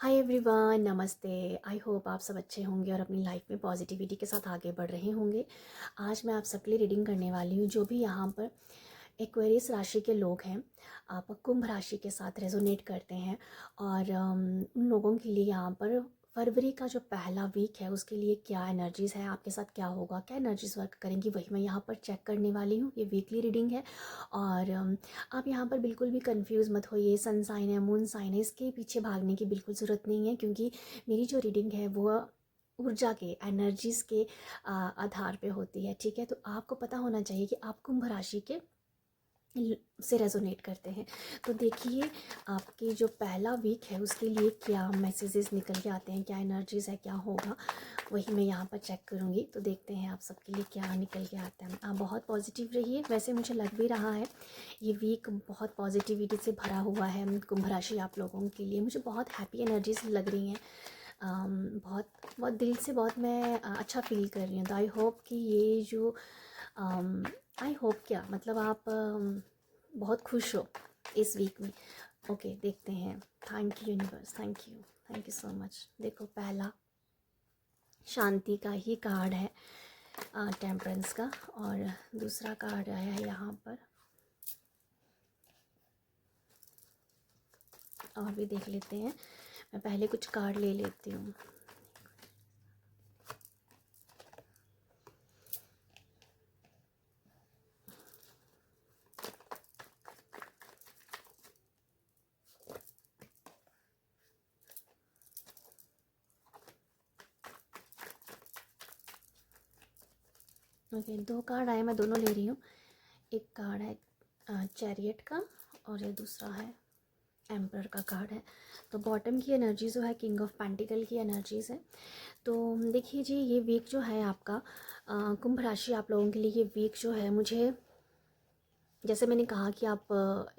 Hi everyone, नमस्ते। I hope आप सब अच्छे होंगे और अपनी लाइफ में पॉजिटिविटी के साथ आगे बढ़ रहे होंगे। आज मैं आप सबके लिए रीडिंग करने वाली हूँ। जो भी यहाँ पर एक्वेरियस राशि के लोग हैं, आप कुंभ राशि के साथ रेजोनेट करते हैं और उन लोगों के लिए यहाँ पर फरवरी का जो पहला वीक है उसके लिए क्या एनर्जीज़ है, आपके साथ क्या होगा, क्या एनर्जीज़ वर्क करेंगी, वही मैं यहाँ पर चेक करने वाली हूँ। ये वीकली रीडिंग है और आप यहाँ पर बिल्कुल भी कंफ्यूज मत होइए। सन साइन है, मून साइन है, इसके पीछे भागने की बिल्कुल ज़रूरत नहीं है, क्योंकि मेरी जो रीडिंग है वो ऊर्जा के एनर्जीज़ के आधार पे होती है। ठीक है, तो आपको पता होना चाहिए कि आप कुंभ राशि के से रेजोनेट करते हैं। तो देखिए, आपकी जो पहला वीक है उसके लिए क्या मैसेजेस निकल के आते हैं, क्या एनर्जीज़ है, क्या होगा, वही मैं यहाँ पर चेक करूँगी। तो देखते हैं आप सबके लिए क्या निकल के आता है। आप बहुत पॉजिटिव रहिए। वैसे मुझे लग भी रहा है ये वीक बहुत पॉजिटिविटी से भरा हुआ है। कुंभ राशि आप लोगों के लिए मुझे बहुत हैप्पी एनर्जीज लग रही हैं। बहुत बहुत दिल से बहुत मैं अच्छा फील कर रही हूँ। तो आई होप कि ये जो आई होप क्या मतलब आप बहुत खुश हो इस वीक में। ओके, देखते हैं। Thank you universe, thank you so much. देखो, पहला शांति का ही कार्ड है, टेम्परेंस का, और दूसरा कार्ड आया है यहाँ पर। और भी देख लेते हैं। मैं पहले कुछ कार्ड ले लेती हूँ। ओके, दो कार्ड आए, मैं दोनों ले रही हूँ। एक कार्ड है चैरियट का और ये दूसरा है एम्पर का कार्ड है। तो बॉटम की एनर्जी जो है किंग ऑफ पेंटिकल की एनर्जीज़ है। तो देखिए जी, ये वीक जो है आपका कुंभ राशि आप लोगों के लिए, ये वीक जो है, मुझे जैसे मैंने कहा कि आप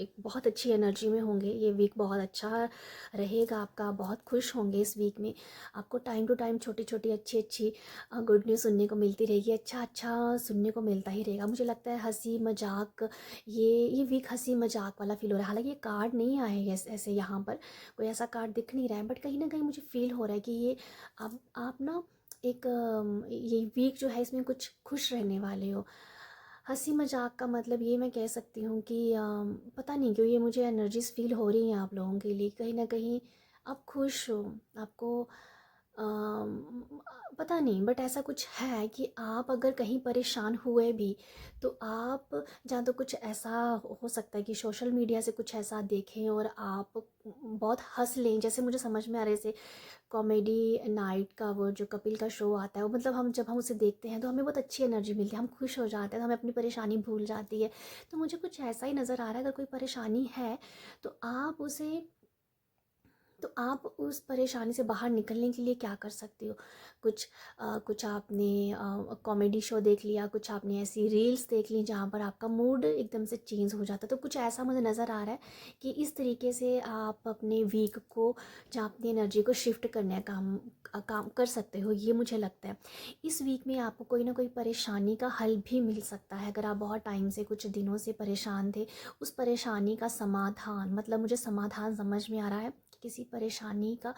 एक बहुत अच्छी एनर्जी में होंगे। ये वीक बहुत अच्छा रहेगा आपका, बहुत खुश होंगे इस वीक में। आपको टाइम टू टाइम छोटी छोटी अच्छी अच्छी गुड न्यूज़ सुनने को मिलती रहेगी, अच्छा अच्छा सुनने को मिलता ही रहेगा। मुझे लगता है हंसी मजाक, ये वीक हंसी मजाक वाला फील हो रहा है। हालांकि ये कार्ड नहीं आए हैं ऐसे यहाँ पर कोई ऐसा कार्ड दिख नहीं रहा है, बट कहीं ना कहीं मुझे फील हो रहा है कि ये आप ना एक ये वीक जो है इसमें कुछ खुश रहने वाले हो। हंसी मजाक का मतलब ये मैं कह सकती हूँ कि पता नहीं क्यों ये मुझे एनर्जीज फील हो रही हैं आप लोगों के लिए। कहीं ना कहीं आप खुश हो, आपको अम, पता नहीं, बट ऐसा कुछ है कि आप अगर कहीं परेशान हुए भी तो आप, जहाँ तो कुछ ऐसा हो सकता है कि सोशल मीडिया से कुछ ऐसा देखें और आप बहुत हंस लें। जैसे मुझे समझ में आ रहे से कॉमेडी नाइट का वो जो कपिल का शो आता है, वो मतलब हम जब हम उसे देखते हैं तो हमें बहुत अच्छी एनर्जी मिलती है, हम खुश हो जाते हैं, तो हमें अपनी परेशानी भूल जाती है। तो मुझे कुछ ऐसा ही नज़र आ रहा है। अगर कोई परेशानी है तो आप उसे, तो आप उस परेशानी से बाहर निकलने के लिए क्या कर सकते हो। कुछ आपने कॉमेडी शो देख लिया, कुछ आपने ऐसी रील्स देख ली जहाँ पर आपका मूड एकदम से चेंज हो जाता है। तो कुछ ऐसा मुझे नज़र आ रहा है कि इस तरीके से आप अपने वीक को, जहाँ अपनी एनर्जी को शिफ्ट करने का काम कर सकते हो। ये मुझे लगता है इस वीक में आपको कोई ना कोई परेशानी का हल भी मिल सकता है। अगर आप बहुत टाइम से, कुछ दिनों से परेशान थे, उस परेशानी का समाधान, मतलब मुझे समाधान समझ में आ रहा है, किसी परेशानी का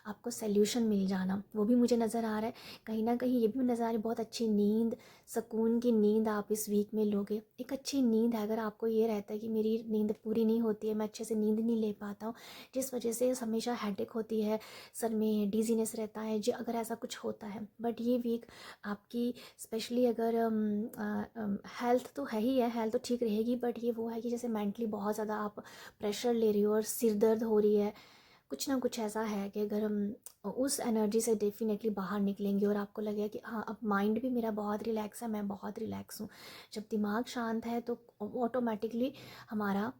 आपको सल्यूशन मिल जाना, वो भी मुझे नज़र आ रहा है। कहीं ना कहीं ये भी नज़र आ रहा है, बहुत अच्छी नींद, सुकून की नींद आप इस वीक में लोगे। एक अच्छी नींद है। अगर आपको ये रहता है कि मेरी नींद पूरी नहीं होती है, मैं अच्छे से नींद नहीं ले पाता हूँ, जिस वजह से हमेशा हेडेक होती है, सर में डिजीनेस रहता है, जो अगर ऐसा कुछ होता है, बट ये वीक आपकी, स्पेशली अगर हेल्थ तो है ही है, हेल्थ तो ठीक रहेगी, बट ये वो है कि जैसे मेंटली बहुत ज़्यादा आप प्रेशर ले रही हो और सिर दर्द हो रही है, कुछ ना कुछ ऐसा है कि अगर हम उस एनर्जी से डेफिनेटली बाहर निकलेंगे और आपको लगेगा कि हाँ, अब माइंड भी मेरा बहुत रिलैक्स है, मैं बहुत रिलैक्स हूँ। जब दिमाग शांत है तो ऑटोमेटिकली हमारा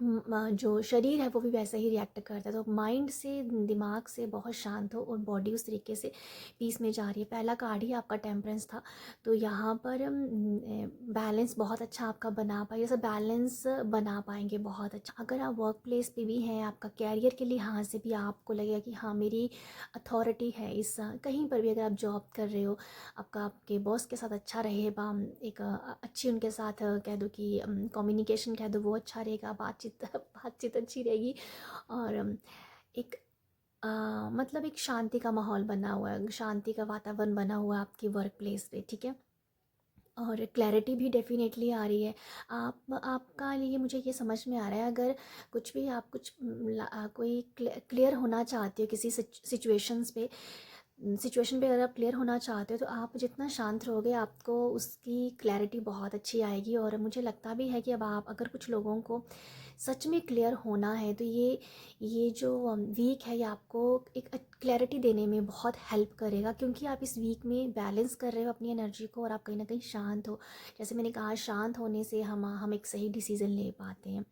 जो शरीर है वो भी वैसे ही रिएक्ट करता है। तो माइंड से, दिमाग से बहुत शांत हो और बॉडी उस तरीके से पीस में जा रही है। पहला कार्ड ही आपका टेम्परेंस था। तो यहाँ पर बैलेंस बहुत अच्छा आपका बना पाए, जैसे बैलेंस बना पाएंगे बहुत अच्छा। अगर आप वर्क प्लेस पे भी हैं, आपका कैरियर के लिहाज से भी आपको लगेगा कि हाँ, मेरी अथॉरिटी है इस, कहीं पर भी अगर आप जॉब कर रहे हो, आपका आपके बॉस के साथ अच्छा रहेगा, एक अच्छी उनके साथ कह दो कि कम्युनिकेशन कह दो, वो अच्छा रहेगा, बातचीत बातचीत अच्छी रहेगी। और एक मतलब एक शांति का माहौल बना हुआ है, शांति का वातावरण बना हुआ है आपकी वर्क प्लेस पे, ठीक है। और क्लैरिटी भी डेफ़िनेटली आ रही है। आप आपका लिए मुझे ये समझ में आ रहा है, अगर कुछ भी आप कुछ कोई क्लियर होना चाहते हो किसी सिचुएशन पे अगर आप क्लियर होना चाहते हो, तो आप जितना शांत रहोगे आपको उसकी क्लैरिटी बहुत अच्छी आएगी। और मुझे लगता भी है कि अब आप अगर कुछ लोगों को सच में क्लियर होना है, तो ये जो वीक है ये आपको एक क्लैरिटी देने में बहुत हेल्प करेगा, क्योंकि आप इस वीक में बैलेंस कर रहे हो अपनी एनर्जी को और आप कहीं ना कहीं शांत हो। जैसे मैंने कहा, शांत होने से हम एक सही डिसीज़न ले पाते हैं।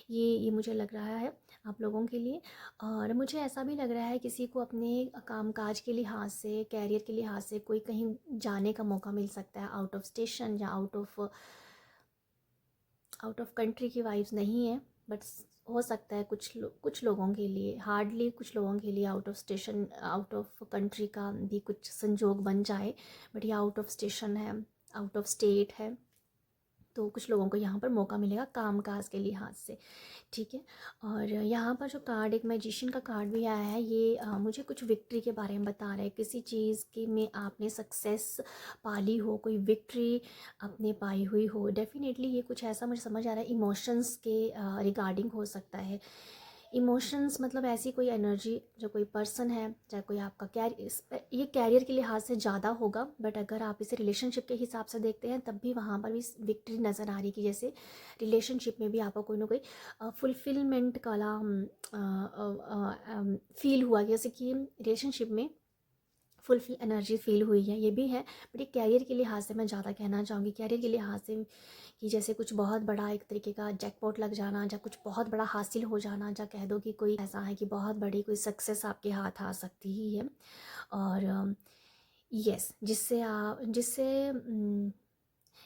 ये मुझे लग रहा है आप लोगों के लिए। और मुझे ऐसा भी लग रहा है किसी को अपने कामकाज के लिहाज से, कैरियर के लिहाज से कोई कहीं जाने का मौका मिल सकता है, आउट ऑफ स्टेशन या आउट ऑफ कंट्री की वाइब्स नहीं है, बट हो सकता है कुछ लोगों के लिए, हार्डली कुछ लोगों के लिए out of station, out of country का भी कुछ संजोग बन जाए। बट ये आउट ऑफ स्टेशन है, आउट ऑफ स्टेट है, तो कुछ लोगों को यहाँ पर मौका मिलेगा कामकाज के लिहाज से, ठीक है। और यहाँ पर जो कार्ड, एक मैजिशियन का कार्ड भी आया है, ये मुझे कुछ विक्ट्री के बारे में बता रहा है। किसी चीज़ की में आपने सक्सेस पाली हो, कोई विक्ट्री आपने पाई हुई हो। डेफिनेटली ये कुछ ऐसा मुझे समझ आ रहा है, इमोशंस के रिगार्डिंग हो सकता है। इमोशंस मतलब ऐसी कोई एनर्जी, जो कोई पर्सन है, चाहे कोई आपका कैरियर, ये कैरियर के लिहाज से ज़्यादा होगा, बट अगर आप इसे रिलेशनशिप के हिसाब से देखते हैं तब भी वहाँ पर भी विक्ट्री नज़र आ रही कि जैसे रिलेशनशिप में भी आपको कोई ना कोई फुलफिलमेंट वाला फील हुआ, जैसे कि रिलेशनशिप में फुलफिल एनर्जी फील हुई है, ये भी है। बट ये कैरियर के लिहाज से मैं ज़्यादा कहना चाहूँगी, कैरियर के लिहाज से कि जैसे कुछ बहुत बड़ा एक तरीके का जैकपॉट लग जाना, या कुछ बहुत बड़ा हासिल हो जाना, या कह दो कि कोई ऐसा है कि बहुत बड़ी कोई सक्सेस आपके हाथ आ सकती ही है। और यस,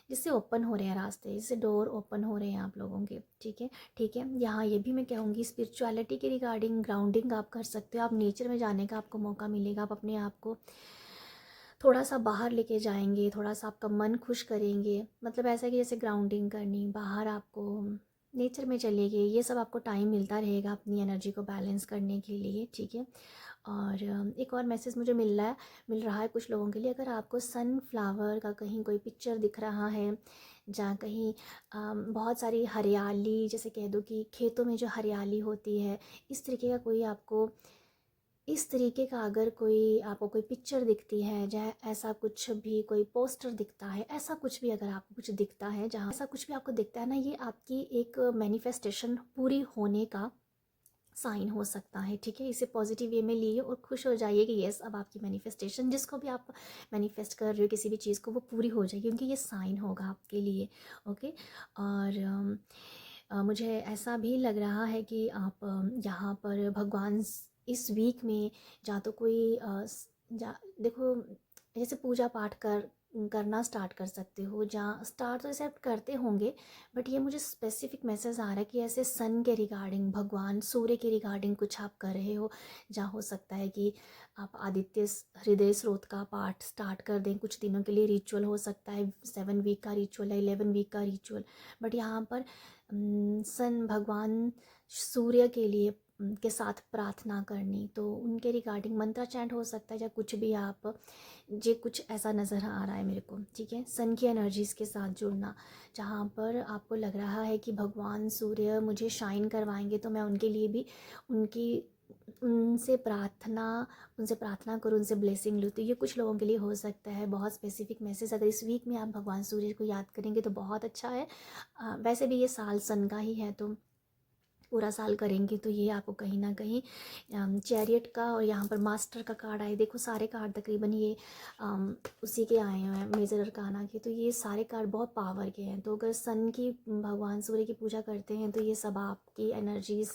जिससे ओपन हो रहे हैं रास्ते, जिससे डोर ओपन हो रहे हैं आप लोगों के, ठीक है। ठीक है, यहाँ ये भी मैं कहूँगी स्पिरिचुअलिटी के रिगार्डिंग ग्राउंडिंग आप कर सकते हो, आप नेचर में जाने का आपको मौका मिलेगा, आप अपने आप को थोड़ा सा बाहर लेके जाएंगे, थोड़ा सा आपका मन खुश करेंगे। मतलब ऐसा कि जैसे ग्राउंडिंग करनी, बाहर आपको नेचर में चले गए, ये सब आपको टाइम मिलता रहेगा अपनी एनर्जी को बैलेंस करने के लिए, ठीक है। और एक और मैसेज मुझे मिल रहा है कुछ लोगों के लिए, अगर आपको सनफ्लावर का कहीं कोई पिक्चर दिख रहा है, जहाँ कहीं बहुत सारी हरियाली, जैसे कह दो कि खेतों में जो हरियाली होती है, इस तरीके का कोई आपको, इस तरीके का अगर कोई आपको कोई पिक्चर दिखती है, या ऐसा कुछ भी कोई पोस्टर दिखता है, ऐसा कुछ भी अगर आपको कुछ दिखता है, जहाँ ऐसा कुछ भी आपको दिखता है ना, ये आपकी एक मैनिफेस्टेशन पूरी होने का साइन हो सकता है, ठीक है। इसे पॉजिटिव वे में लिए और खुश हो जाइए कि यस, अब आपकी मैनिफेस्टेशन, जिसको भी आप मैनिफेस्ट कर रहे हो किसी भी चीज़ को, वो पूरी हो जाएगी, क्योंकि ये साइन होगा आपके लिए, ओके। और मुझे ऐसा भी लग रहा है कि आप यहाँ पर भगवान इस वीक में, या तो कोई देखो, जैसे पूजा पाठ करना स्टार्ट कर सकते हो, जहाँ स्टार्ट तो ऐसे आप करते होंगे, बट ये मुझे स्पेसिफिक मैसेज आ रहा है कि ऐसे सन के रिगार्डिंग, भगवान सूर्य के रिगार्डिंग कुछ आप कर रहे हो, जहाँ हो सकता है कि आप आदित्य हृदय स्रोत का पाठ स्टार्ट कर दें कुछ दिनों के लिए। रिचुअल हो सकता है 7 वीक का रिचुअल है, 11 वीक का रिचुअल, बट यहाँ पर सन भगवान सूर्य के लिए के साथ प्रार्थना करनी, तो उनके रिगार्डिंग मंत्र चैंट हो सकता है, या कुछ भी आप, जे कुछ ऐसा नज़र आ रहा है मेरे को, ठीक है। सन की एनर्जीज़ के साथ जुड़ना, जहाँ पर आपको लग रहा है कि भगवान सूर्य मुझे शाइन करवाएंगे, तो मैं उनके लिए भी उनसे प्रार्थना करूँ, उनसे ब्लेसिंग लूँ, तो ये कुछ लोगों के लिए हो सकता है। बहुत स्पेसिफिक मैसेज, अगर इस वीक में आप भगवान सूर्य को याद करेंगे तो बहुत अच्छा है। वैसे भी ये साल सन का ही है, तो पूरा साल करेंगे तो ये आपको कहीं ना कहीं चैरियट का, और यहाँ पर मास्टर का कार्ड आए, देखो सारे कार्ड तकरीबन ये उसी के आए हुए हैं, मेजर अरकाना के, तो ये सारे कार्ड बहुत पावर के हैं। तो अगर सन की, भगवान सूर्य की पूजा करते हैं, तो ये सब आपकी एनर्जीज़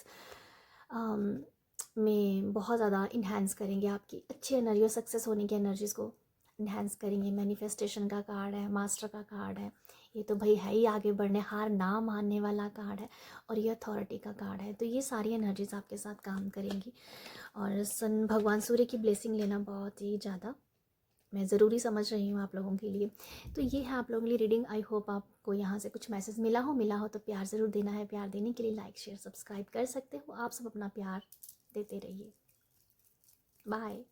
में बहुत ज़्यादा इन्हेंस करेंगे, आपकी अच्छी एनर्जी और सक्सेस होने की एनर्जीज़ को इन्हेंस करेंगे। मैनिफेस्टेशन का कार्ड है, मास्टर का कार्ड है, ये तो भाई है ही आगे बढ़ने, हार ना मानने वाला कार्ड है, और ये अथॉरिटी का कार्ड है। तो ये सारी एनर्जीज आपके साथ काम करेंगी, और सन भगवान सूर्य की ब्लेसिंग लेना बहुत ही ज़्यादा मैं ज़रूरी समझ रही हूँ आप लोगों के लिए। तो ये है आप लोगों के लिए रीडिंग। आई होप आपको यहाँ से कुछ मैसेज मिला हो तो प्यार ज़रूर देना है। प्यार देने के लिए लाइक शेयर सब्सक्राइब कर सकते हो। आप सब अपना प्यार देते रहिए। बाय।